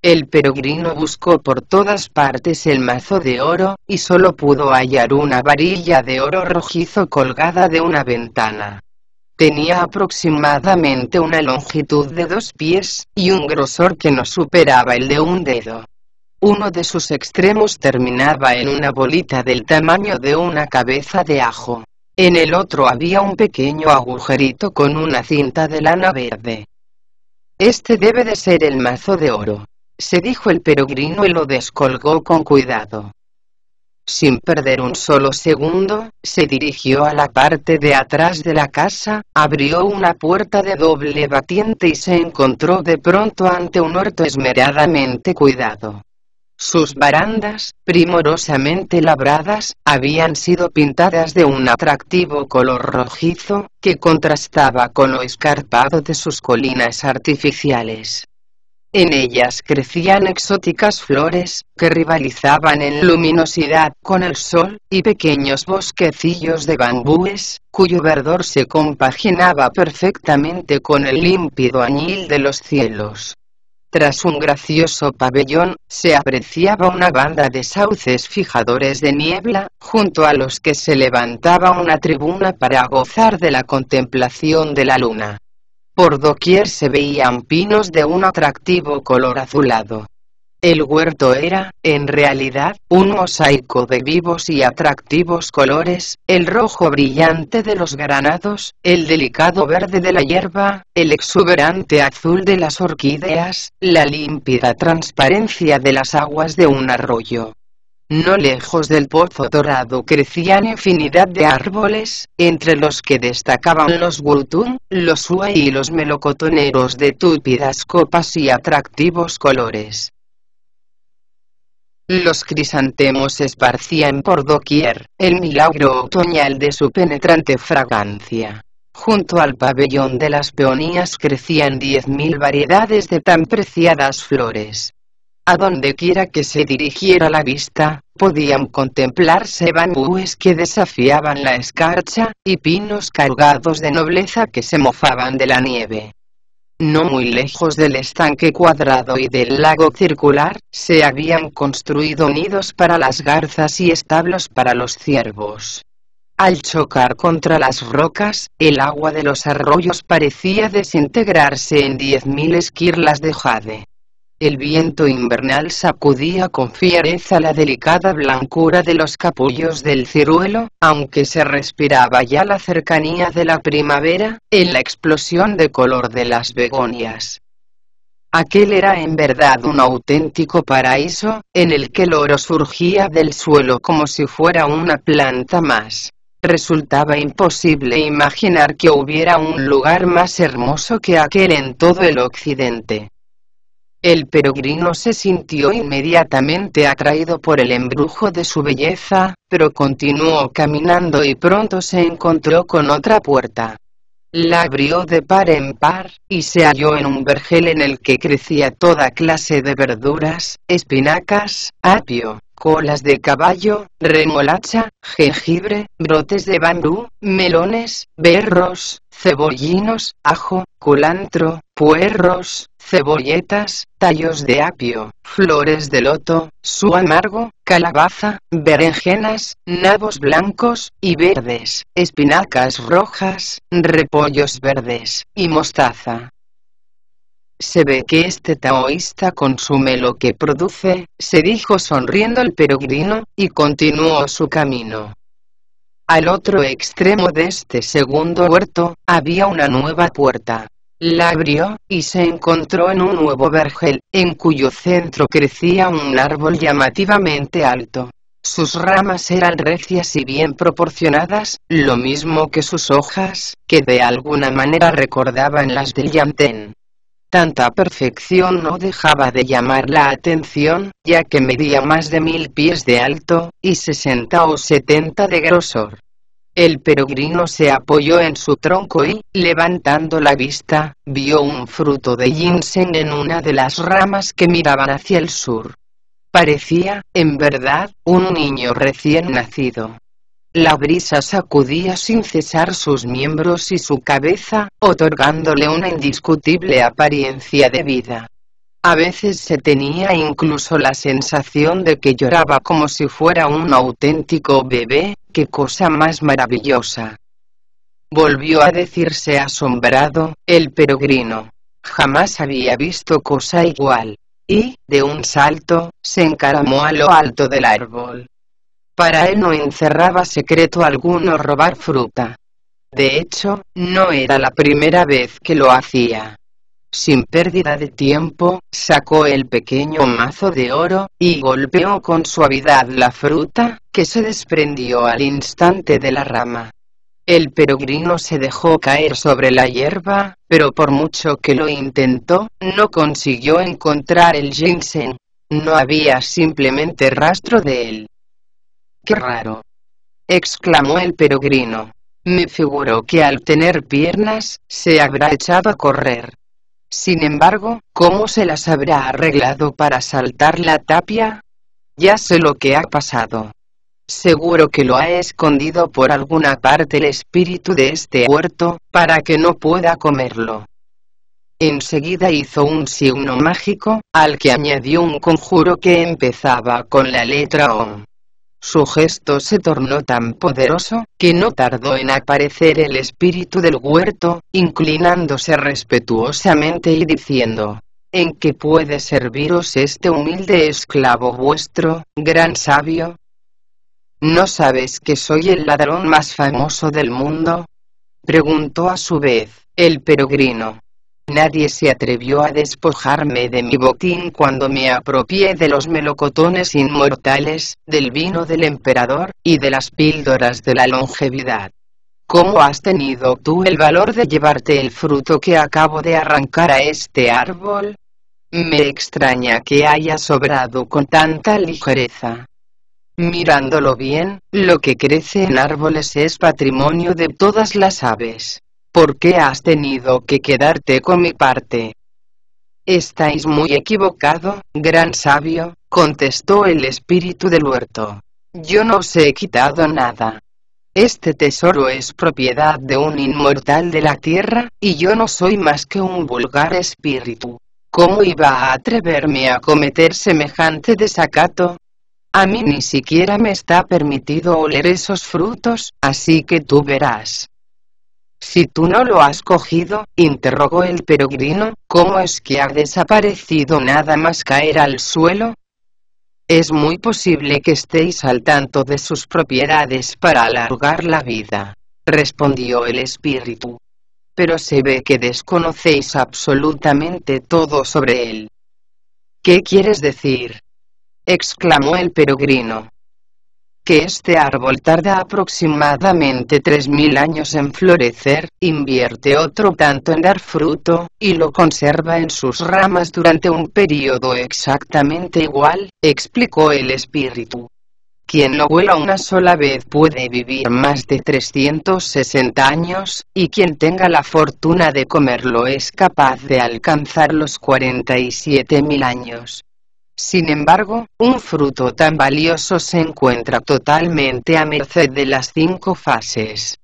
El peregrino buscó por todas partes el mazo de oro, y solo pudo hallar una varilla de oro rojizo colgada de una ventana. Tenía aproximadamente una longitud de 2 pies, y un grosor que no superaba el de un dedo. Uno de sus extremos terminaba en una bolita del tamaño de una cabeza de ajo. En el otro había un pequeño agujerito con una cinta de lana verde. Este debe de ser el mazo de oro, se dijo el peregrino y lo descolgó con cuidado. Sin perder un solo segundo, se dirigió a la parte de atrás de la casa, abrió una puerta de doble batiente y se encontró de pronto ante un huerto esmeradamente cuidado. Sus barandas, primorosamente labradas, habían sido pintadas de un atractivo color rojizo, que contrastaba con lo escarpado de sus colinas artificiales. En ellas crecían exóticas flores, que rivalizaban en luminosidad con el sol, y pequeños bosquecillos de bambúes, cuyo verdor se compaginaba perfectamente con el límpido añil de los cielos. Tras un gracioso pabellón, se apreciaba una banda de sauces fijadores de niebla, junto a los que se levantaba una tribuna para gozar de la contemplación de la luna. Por doquier se veían pinos de un atractivo color azulado. El huerto era, en realidad, un mosaico de vivos y atractivos colores, el rojo brillante de los granados, el delicado verde de la hierba, el exuberante azul de las orquídeas, la límpida transparencia de las aguas de un arroyo. No lejos del pozo dorado crecían infinidad de árboles, entre los que destacaban los wutún, los uai y los melocotoneros de túpidas copas y atractivos colores. Los crisantemos esparcían por doquier el milagro otoñal de su penetrante fragancia. Junto al pabellón de las peonías crecían 10.000 variedades de tan preciadas flores. A donde quiera que se dirigiera la vista, podían contemplarse bambúes que desafiaban la escarcha, y pinos cargados de nobleza que se mofaban de la nieve. No muy lejos del estanque cuadrado y del lago circular, se habían construido nidos para las garzas y establos para los ciervos. Al chocar contra las rocas, el agua de los arroyos parecía desintegrarse en 10.000 esquirlas de jade. El viento invernal sacudía con fiereza la delicada blancura de los capullos del ciruelo, aunque se respiraba ya la cercanía de la primavera, en la explosión de color de las begonias. Aquel era en verdad un auténtico paraíso, en el que el oro surgía del suelo como si fuera una planta más. Resultaba imposible imaginar que hubiera un lugar más hermoso que aquel en todo el occidente. El peregrino se sintió inmediatamente atraído por el embrujo de su belleza, pero continuó caminando y pronto se encontró con otra puerta. La abrió de par en par, y se halló en un vergel en el que crecía toda clase de verduras, espinacas, apio, colas de caballo, remolacha, jengibre, brotes de bambú, melones, berros, cebollinos, ajo, culantro, puerros, cebolletas, tallos de apio, flores de loto, su amargo, calabaza, berenjenas, nabos blancos y verdes, espinacas rojas, repollos verdes, y mostaza. Se ve que este taoísta consume lo que produce, se dijo sonriendo el peregrino, y continuó su camino. Al otro extremo de este segundo huerto, había una nueva puerta. La abrió, y se encontró en un nuevo vergel, en cuyo centro crecía un árbol llamativamente alto. Sus ramas eran recias y bien proporcionadas, lo mismo que sus hojas, que de alguna manera recordaban las del yantén. Tanta perfección no dejaba de llamar la atención, ya que medía más de 1000 pies de alto, y 60 o 70 de grosor. El peregrino se apoyó en su tronco y, levantando la vista, vio un fruto de ginseng en una de las ramas que miraban hacia el sur. Parecía, en verdad, un niño recién nacido. La brisa sacudía sin cesar sus miembros y su cabeza, otorgándole una indiscutible apariencia de vida. A veces se tenía incluso la sensación de que lloraba como si fuera un auténtico bebé. ¡Qué cosa más maravillosa! Volvió a decirse asombrado, el peregrino. Jamás había visto cosa igual. Y, de un salto, se encaramó a lo alto del árbol. Para él no encerraba secreto alguno robar fruta. De hecho, no era la primera vez que lo hacía. Sin pérdida de tiempo, sacó el pequeño mazo de oro, y golpeó con suavidad la fruta, que se desprendió al instante de la rama. El peregrino se dejó caer sobre la hierba, pero por mucho que lo intentó, no consiguió encontrar el ginseng. No había simplemente rastro de él. ¡Qué raro!, exclamó el peregrino. Me figuro que al tener piernas, se habrá echado a correr. Sin embargo, ¿cómo se las habrá arreglado para saltar la tapia? Ya sé lo que ha pasado. Seguro que lo ha escondido por alguna parte el espíritu de este huerto, para que no pueda comerlo. Enseguida hizo un signo mágico, al que añadió un conjuro que empezaba con la letra OM. Su gesto se tornó tan poderoso, que no tardó en aparecer el espíritu del huerto, inclinándose respetuosamente y diciendo: ¿En qué puede serviros este humilde esclavo vuestro, gran sabio? ¿No sabes que soy el ladrón más famoso del mundo?, preguntó a su vez, el peregrino. Nadie se atrevió a despojarme de mi botín cuando me apropié de los melocotones inmortales, del vino del emperador, y de las píldoras de la longevidad. ¿Cómo has tenido tú el valor de llevarte el fruto que acabo de arrancar a este árbol? Me extraña que haya sobrado con tanta ligereza. Mirándolo bien, lo que crece en árboles es patrimonio de todas las aves. ¿Por qué has tenido que quedarte con mi parte? Estáis muy equivocado, gran sabio, contestó el espíritu del huerto. Yo no os he quitado nada. Este tesoro es propiedad de un inmortal de la tierra, y yo no soy más que un vulgar espíritu. ¿Cómo iba a atreverme a cometer semejante desacato? A mí ni siquiera me está permitido oler esos frutos, así que tú verás. Si tú no lo has cogido, interrogó el peregrino, ¿cómo es que ha desaparecido nada más caer al suelo? Es muy posible que estéis al tanto de sus propiedades para alargar la vida, respondió el espíritu. Pero se ve que desconocéis absolutamente todo sobre él. ¿Qué quieres decir? Exclamó el peregrino. Que este árbol tarda aproximadamente 3000 años en florecer, invierte otro tanto en dar fruto, y lo conserva en sus ramas durante un período exactamente igual, explicó el espíritu. Quien lo vuela una sola vez puede vivir más de 360 años, y quien tenga la fortuna de comerlo es capaz de alcanzar los 47.000 años. Sin embargo, un fruto tan valioso se encuentra totalmente a merced de las 5 fases.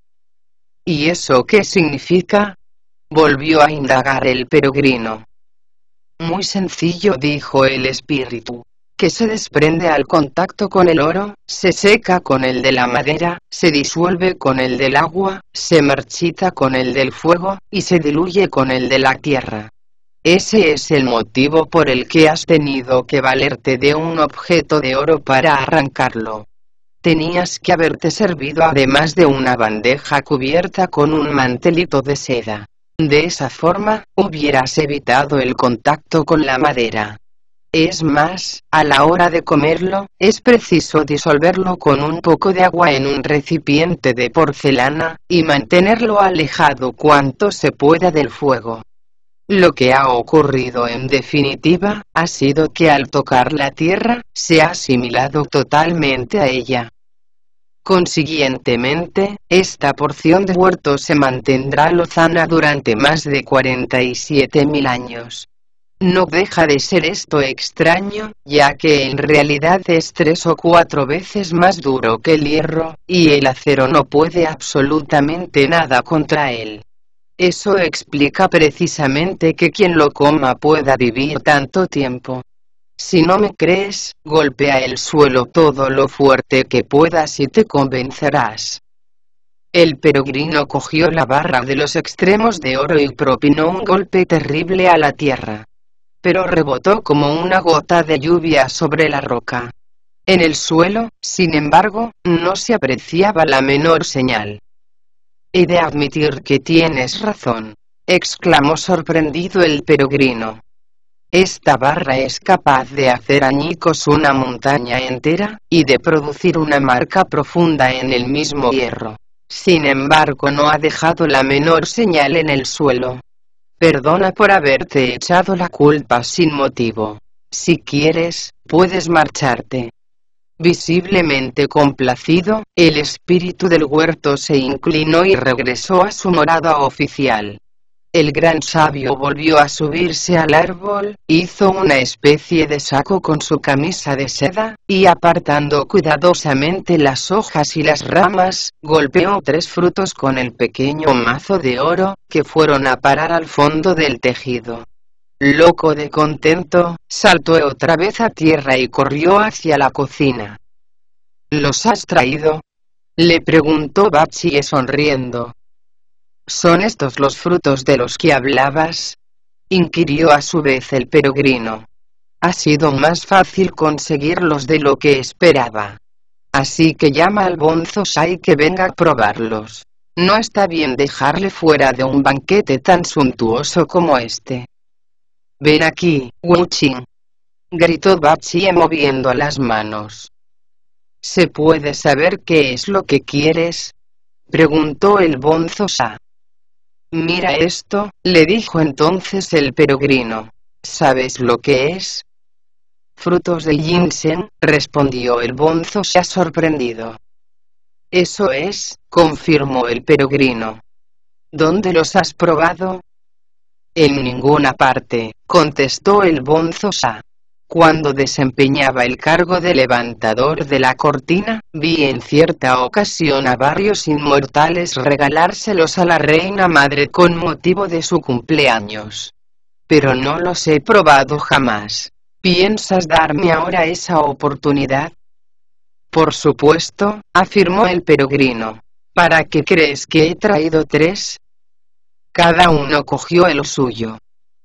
¿Y eso qué significa? Volvió a indagar el peregrino. Muy sencillo, dijo el espíritu. Que se desprende al contacto con el oro, se seca con el de la madera, se disuelve con el del agua, se marchita con el del fuego, y se diluye con el de la tierra. Ese es el motivo por el que has tenido que valerte de un objeto de oro para arrancarlo. Tenías que haberte servido además de una bandeja cubierta con un mantelito de seda. De esa forma, hubieras evitado el contacto con la madera. Es más, a la hora de comerlo, es preciso disolverlo con un poco de agua en un recipiente de porcelana, y mantenerlo alejado cuanto se pueda del fuego. Lo que ha ocurrido en definitiva, ha sido que al tocar la tierra, se ha asimilado totalmente a ella. Consiguientemente, esta porción de huerto se mantendrá lozana durante más de 47.000 años. No deja de ser esto extraño, ya que en realidad es 3 o 4 veces más duro que el hierro, y el acero no puede absolutamente nada contra él. Eso explica precisamente que quien lo coma pueda vivir tanto tiempo. Si no me crees, golpea el suelo todo lo fuerte que puedas y te convencerás. El peregrino cogió la barra de los extremos de oro y propinó un golpe terrible a la tierra. Pero rebotó como una gota de lluvia sobre la roca. En el suelo, sin embargo, no se apreciaba la menor señal. He de admitir que tienes razón, exclamó sorprendido el peregrino. Esta barra es capaz de hacer añicos una montaña entera, y de producir una marca profunda en el mismo hierro. Sin embargo, no ha dejado la menor señal en el suelo. Perdona por haberte echado la culpa sin motivo. Si quieres, puedes marcharte. Visiblemente complacido, el espíritu del huerto se inclinó y regresó a su morada oficial. El gran sabio volvió a subirse al árbol, hizo una especie de saco con su camisa de seda, y apartando cuidadosamente las hojas y las ramas, golpeó 3 frutos con el pequeño mazo de oro, que fueron a parar al fondo del tejido. Loco de contento, saltó otra vez a tierra y corrió hacia la cocina. ¿Los has traído?, le preguntó Bachie sonriendo. ¿Son estos los frutos de los que hablabas?, inquirió a su vez el peregrino. Ha sido más fácil conseguirlos de lo que esperaba. Así que llama al Bonzosai que venga a probarlos. No está bien dejarle fuera de un banquete tan suntuoso como este. Ven aquí, Wu-Chin, gritó Bachie moviendo las manos. ¿Se puede saber qué es lo que quieres?, preguntó el Bonzosai. Mira esto, le dijo entonces el peregrino. ¿Sabes lo que es? Frutos de ginseng, respondió el Bonzosai sorprendido. Eso es, confirmó el peregrino. ¿Dónde los has probado? En ninguna parte, contestó el Bonzosai. Cuando desempeñaba el cargo de levantador de la cortina, vi en cierta ocasión a varios inmortales regalárselos a la reina madre con motivo de su cumpleaños. Pero no los he probado jamás. ¿Piensas darme ahora esa oportunidad? Por supuesto, afirmó el peregrino. ¿Para qué crees que he traído 3? Cada uno cogió el suyo.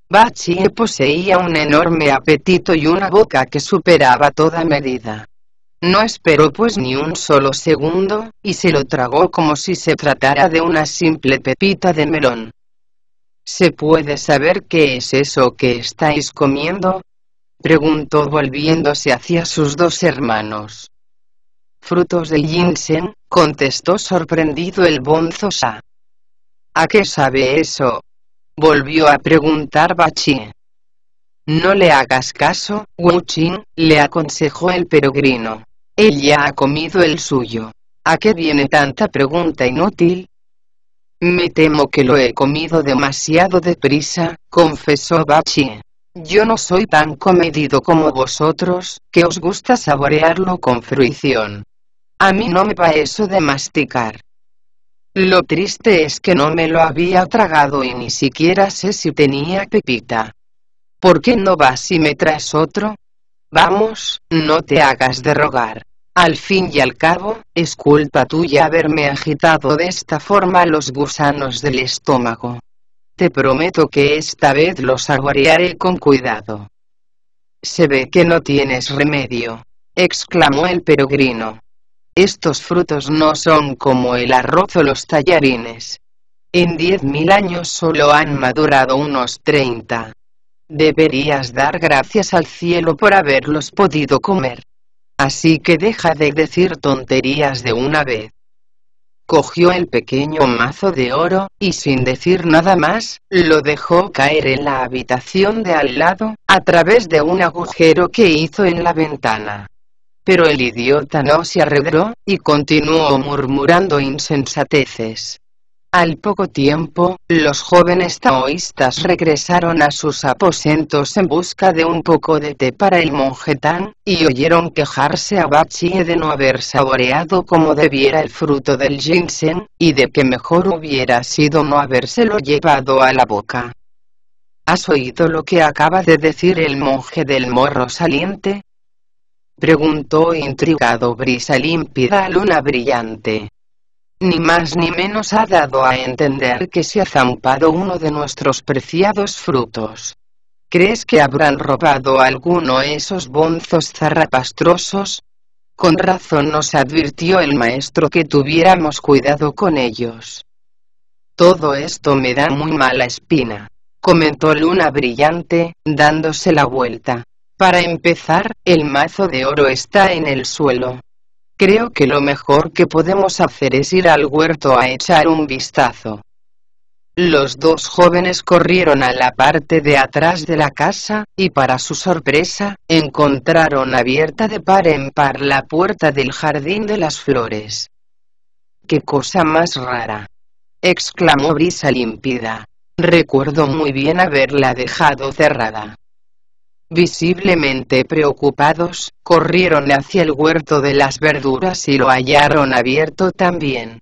Bachie poseía un enorme apetito y una boca que superaba toda medida. No esperó pues ni un solo segundo, y se lo tragó como si se tratara de una simple pepita de melón. ¿Se puede saber qué es eso que estáis comiendo?, preguntó volviéndose hacia sus dos hermanos. Frutos de ginseng, contestó sorprendido el bonzo Sha. ¿A qué sabe eso?, volvió a preguntar Bachie. No le hagas caso, Wu Qin, le aconsejó el peregrino. Él ya ha comido el suyo. ¿A qué viene tanta pregunta inútil? Me temo que lo he comido demasiado deprisa, confesó Bachie. Yo no soy tan comedido como vosotros, que os gusta saborearlo con fruición. A mí no me va eso de masticar. Lo triste es que no me lo había tragado y ni siquiera sé si tenía pepita. ¿Por qué no vas y me traes otro? Vamos, no te hagas de rogar. Al fin y al cabo, es culpa tuya haberme agitado de esta forma los gusanos del estómago. Te prometo que esta vez los saborearé con cuidado. Se ve que no tienes remedio, exclamó el peregrino. Estos frutos no son como el arroz o los tallarines. En 10.000 años solo han madurado unos 30. Deberías dar gracias al cielo por haberlos podido comer. Así que deja de decir tonterías de una vez. Cogió el pequeño mazo de oro, y sin decir nada más, lo dejó caer en la habitación de al lado, a través de un agujero que hizo en la ventana. Pero el idiota no se arregló, y continuó murmurando insensateces. Al poco tiempo, los jóvenes taoístas regresaron a sus aposentos en busca de un poco de té para el monje Tang, y oyeron quejarse a Bachie de no haber saboreado como debiera el fruto del ginseng, y de que mejor hubiera sido no habérselo llevado a la boca. ¿Has oído lo que acaba de decir el monje del morro saliente?, preguntó intrigado Brisa Límpida Luna Brillante. Ni más ni menos ha dado a entender que se ha zampado uno de nuestros preciados frutos. ¿Crees que habrán robado alguno esos bonzos zarrapastrosos? Con razón nos advirtió el maestro que tuviéramos cuidado con ellos. Todo esto me da muy mala espina, comentó Luna Brillante, dándose la vuelta. Para empezar, el mazo de oro está en el suelo. Creo que lo mejor que podemos hacer es ir al huerto a echar un vistazo. Los dos jóvenes corrieron a la parte de atrás de la casa, y para su sorpresa, encontraron abierta de par en par la puerta del jardín de las flores. ¡Qué cosa más rara!, exclamó Brisa Límpida. Recuerdo muy bien haberla dejado cerrada. Visiblemente preocupados, corrieron hacia el huerto de las verduras y lo hallaron abierto también.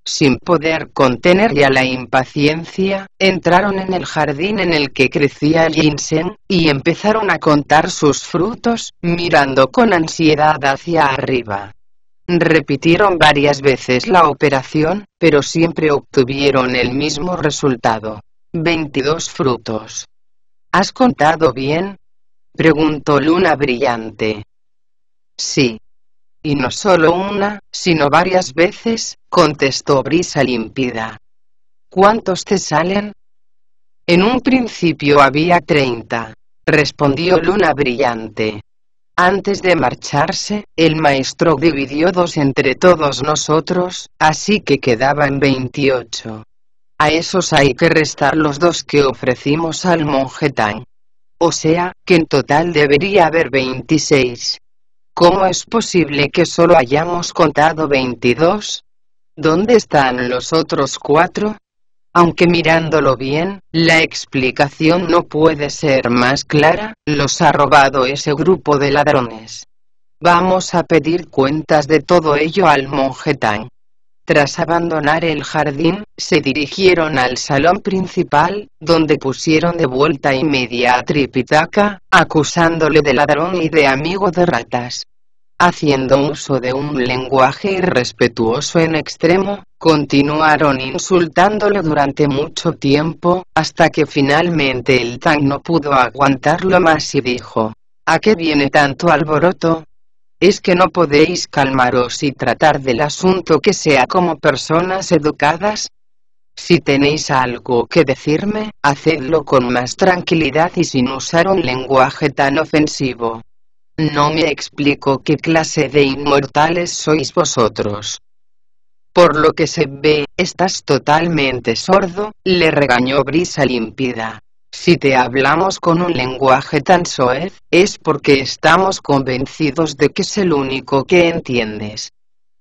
Sin poder contener ya la impaciencia, entraron en el jardín en el que crecía el ginseng, y empezaron a contar sus frutos, mirando con ansiedad hacia arriba. Repitieron varias veces la operación, pero siempre obtuvieron el mismo resultado. 22 frutos. ¿Has contado bien?, preguntó Luna Brillante. Sí. Y no solo una, sino varias veces, contestó Brisa Límpida. ¿Cuántos te salen? En un principio había 30, respondió Luna Brillante. Antes de marcharse, el maestro dividió 2 entre todos nosotros, así que quedaban 28. A esos hay que restar los 2 que ofrecimos al monje Tang. O sea, que en total debería haber 26. ¿Cómo es posible que solo hayamos contado 22? ¿Dónde están los otros 4? Aunque mirándolo bien, la explicación no puede ser más clara, los ha robado ese grupo de ladrones. Vamos a pedir cuentas de todo ello al monje Tang. Tras abandonar el jardín, se dirigieron al salón principal, donde pusieron de vuelta y media a Tripitaka, acusándole de ladrón y de amigo de ratas. Haciendo uso de un lenguaje irrespetuoso en extremo, continuaron insultándolo durante mucho tiempo, hasta que finalmente el Tang no pudo aguantarlo más y dijo: ¿A qué viene tanto alboroto? ¿Es que no podéis calmaros y tratar del asunto que sea como personas educadas? Si tenéis algo que decirme, hacedlo con más tranquilidad y sin usar un lenguaje tan ofensivo. No me explico qué clase de inmortales sois vosotros. Por lo que se ve, estás totalmente sordo, le regañó Brisa Límpida. Si te hablamos con un lenguaje tan soez, es porque estamos convencidos de que es el único que entiendes.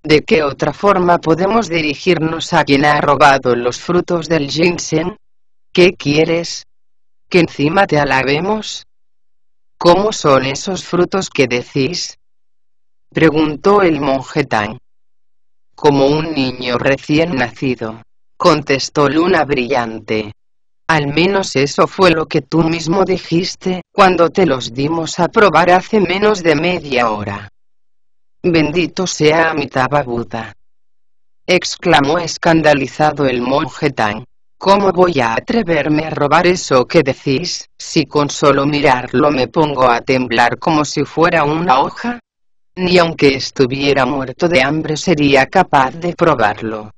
¿De qué otra forma podemos dirigirnos a quien ha robado los frutos del ginseng? ¿Qué quieres? ¿Que encima te alabemos? ¿Cómo son esos frutos que decís?, preguntó el monje Tang. Como un niño recién nacido, contestó Luna Brillante. Al menos eso fue lo que tú mismo dijiste, cuando te los dimos a probar hace menos de media hora. Bendito sea Amitabha Buda, exclamó escandalizado el monje Tang. ¿Cómo voy a atreverme a robar eso que decís, si con solo mirarlo me pongo a temblar como si fuera una hoja? Ni aunque estuviera muerto de hambre sería capaz de probarlo.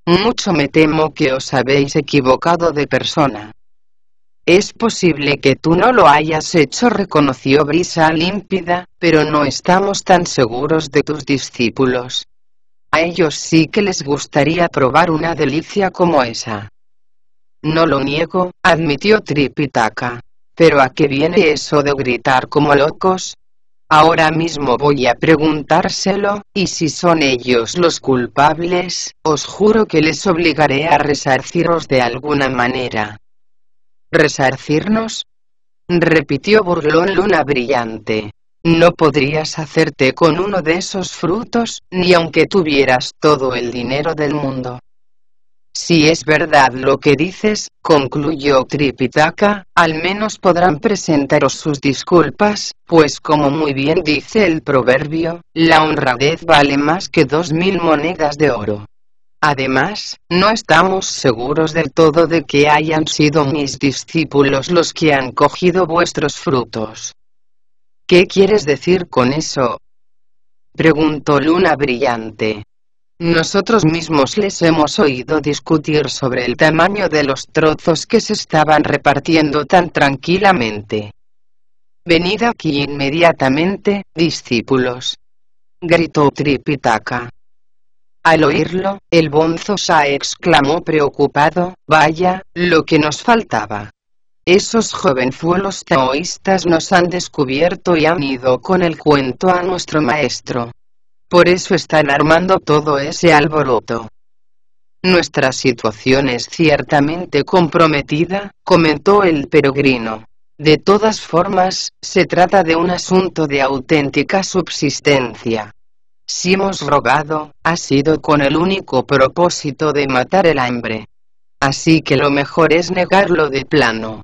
Mucho me temo que os habéis equivocado de persona. Es posible que tú no lo hayas hecho, reconoció Brisa Límpida, pero no estamos tan seguros de tus discípulos. A ellos sí que les gustaría probar una delicia como esa. No lo niego, admitió Tripitaka. ¿Pero a qué viene eso de gritar como locos? Ahora mismo voy a preguntárselo, y si son ellos los culpables, os juro que les obligaré a resarciros de alguna manera. ¿Resarcirnos?, repitió burlón Luna Brillante. No podrías hacerte con uno de esos frutos, ni aunque tuvieras todo el dinero del mundo. Si es verdad lo que dices, concluyó Tripitaka, al menos podrán presentaros sus disculpas, pues como muy bien dice el proverbio, la honradez vale más que 2000 monedas de oro. Además, no estamos seguros del todo de que hayan sido mis discípulos los que han cogido vuestros frutos. ¿Qué quieres decir con eso?, preguntó Luna Brillante. Nosotros mismos les hemos oído discutir sobre el tamaño de los trozos que se estaban repartiendo tan tranquilamente. Venid aquí inmediatamente, discípulos, gritó Tripitaka. Al oírlo, el bonzo Sa exclamó preocupado: vaya, lo que nos faltaba. Esos jovenzuelos taoístas nos han descubierto y han ido con el cuento a nuestro maestro. Por eso están armando todo ese alboroto. Nuestra situación es ciertamente comprometida, comentó el peregrino. De todas formas, se trata de un asunto de auténtica subsistencia. Si hemos robado, ha sido con el único propósito de matar el hambre. Así que lo mejor es negarlo de plano.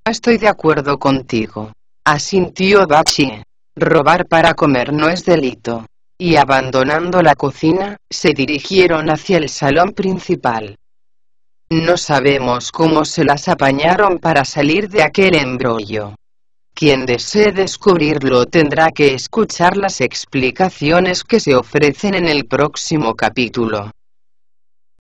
Estoy de acuerdo contigo, asintió Bachi. Robar para comer no es delito. Y abandonando la cocina, se dirigieron hacia el salón principal. No sabemos cómo se las apañaron para salir de aquel embrollo. Quien desee descubrirlo tendrá que escuchar las explicaciones que se ofrecen en el próximo capítulo.